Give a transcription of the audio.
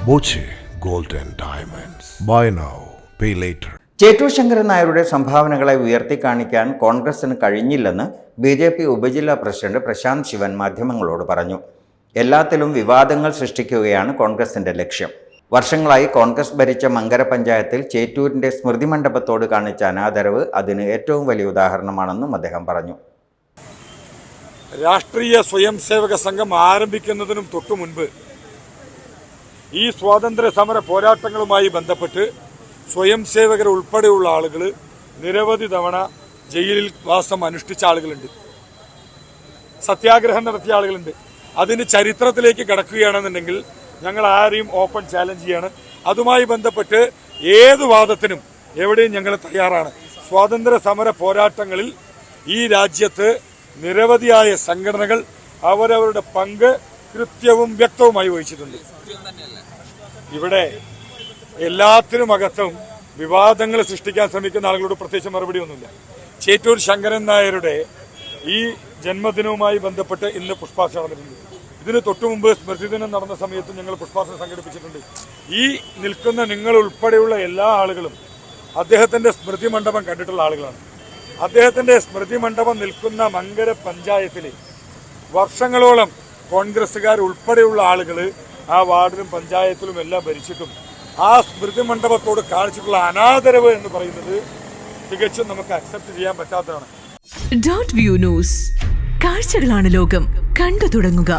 Boche gold and diamonds. Buy now, pay later. Chettur Sankaran നായരുടെ സംഭാവനകളെ ഉയർത്തിക്കാണിക്കാൻ കോൺഗ്രസിന് കഴിഞ്ഞില്ലെന്ന് BJP ഉപജില്ലാ പ്രസിഡന്റ് പ്രശാന്ത് ശിവൻ മാധ്യമങ്ങളോട് പറഞ്ഞു. എല്ലാത്തിലും വിവാദങ്ങൾ സൃഷ്ടിക്കുകയാണ് കോൺഗ്രസിന്റെ ലക്ഷ്യം. വർഷങ്ങളായി കോൺഗ്രസ് ഭരിച്ച മങ്കര പഞ്ചായത്തിൽ ചേറ്റൂരിന്റെ സ്മൃതി മണ്ഡപത്തോട് കാണിച്ച അനാദരവ് അതിന് ഏറ്റവും വലിയ ഉദാഹരണമാണെന്നും അദ്ദേഹം പറഞ്ഞു. രാഷ്ട്രീയ സ്വയം സേവക സംഘം ആരംഭിക്കുന്നതിനും തൊട്ടു മുൻപ് ഈ സ്വാതന്ത്ര്യ സമര പോരാട്ടങ്ങളുമായി ബന്ധപ്പെട്ട് സ്വയം സേവകർ ഉൾപ്പെടെയുള്ള ആളുകൾ നിരവധി തവണ ജയിലിൽ വാസം അനുഷ്ഠിച്ച ആളുകളുണ്ട്, സത്യാഗ്രഹം നടത്തിയ ആളുകളുണ്ട്. അതിന് ചരിത്രത്തിലേക്ക് കടക്കുകയാണെന്നുണ്ടെങ്കിൽ ഞങ്ങൾ ആരെയും ഓപ്പൺ ചാലഞ്ച് ചെയ്യാണ്. അതുമായി ബന്ധപ്പെട്ട് ഏത് വാദത്തിനും എവിടെയും ഞങ്ങൾ തയ്യാറാണ്. സ്വാതന്ത്ര്യ സമര പോരാട്ടങ്ങളിൽ ഈ രാജ്യത്ത് നിരവധിയായ സംഘടനകൾ അവരവരുടെ പങ്ക് കൃത്യവും വ്യക്തവുമായി വഹിച്ചിട്ടുണ്ട്. ഇവിടെ എല്ലാത്തിനുമകത്തും വിവാദങ്ങൾ സൃഷ്ടിക്കാൻ ശ്രമിക്കുന്ന ആളുകളോട് പ്രത്യേകിച്ച് മറുപടി ഒന്നുമില്ല. ചേറ്റൂർ ശങ്കരൻ നായരുടെ ഈ ജന്മദിനവുമായി ബന്ധപ്പെട്ട് ഇന്ന് പുഷ്പാർച്ചന നടന്നിട്ടുണ്ട്. ഇതിന് തൊട്ടുമുമ്പ് സ്മൃതിദിനം നടന്ന സമയത്ത് ഞങ്ങൾ പുഷ്പാർച്ചന സംഘടിപ്പിച്ചിട്ടുണ്ട്. ഈ നിൽക്കുന്ന നിങ്ങൾ ഉൾപ്പെടെയുള്ള എല്ലാ ആളുകളും അദ്ദേഹത്തിന്റെ സ്മൃതി മണ്ഡപം കണ്ടിട്ടുള്ള ആളുകളാണ്. അദ്ദേഹത്തിന്റെ സ്മൃതി മണ്ഡപം നിൽക്കുന്ന മങ്കര പഞ്ചായത്തിൽ വർഷങ്ങളോളം കോൺഗ്രസ്സുകാർ ഉൾപ്പെടെയുള്ള ആളുകൾ ആ വാർഡിലും പഞ്ചായത്തിലും എല്ലാം ഭരിച്ചിട്ടും ആ സ്മൃതി മണ്ഡപത്തോട് കാണിച്ചിട്ടുള്ള അനാദരവ് എന്ന് പറയുന്നത് തികച്ചും നമുക്ക് അക്സെപ്റ്റ് ചെയ്യാൻ പറ്റാത്തതാണ്. ഡോട്ട് വ്യൂ ന്യൂസ്, കാഴ്ചകളാണ് ലോകം, കണ്ടു തുടങ്ങുക.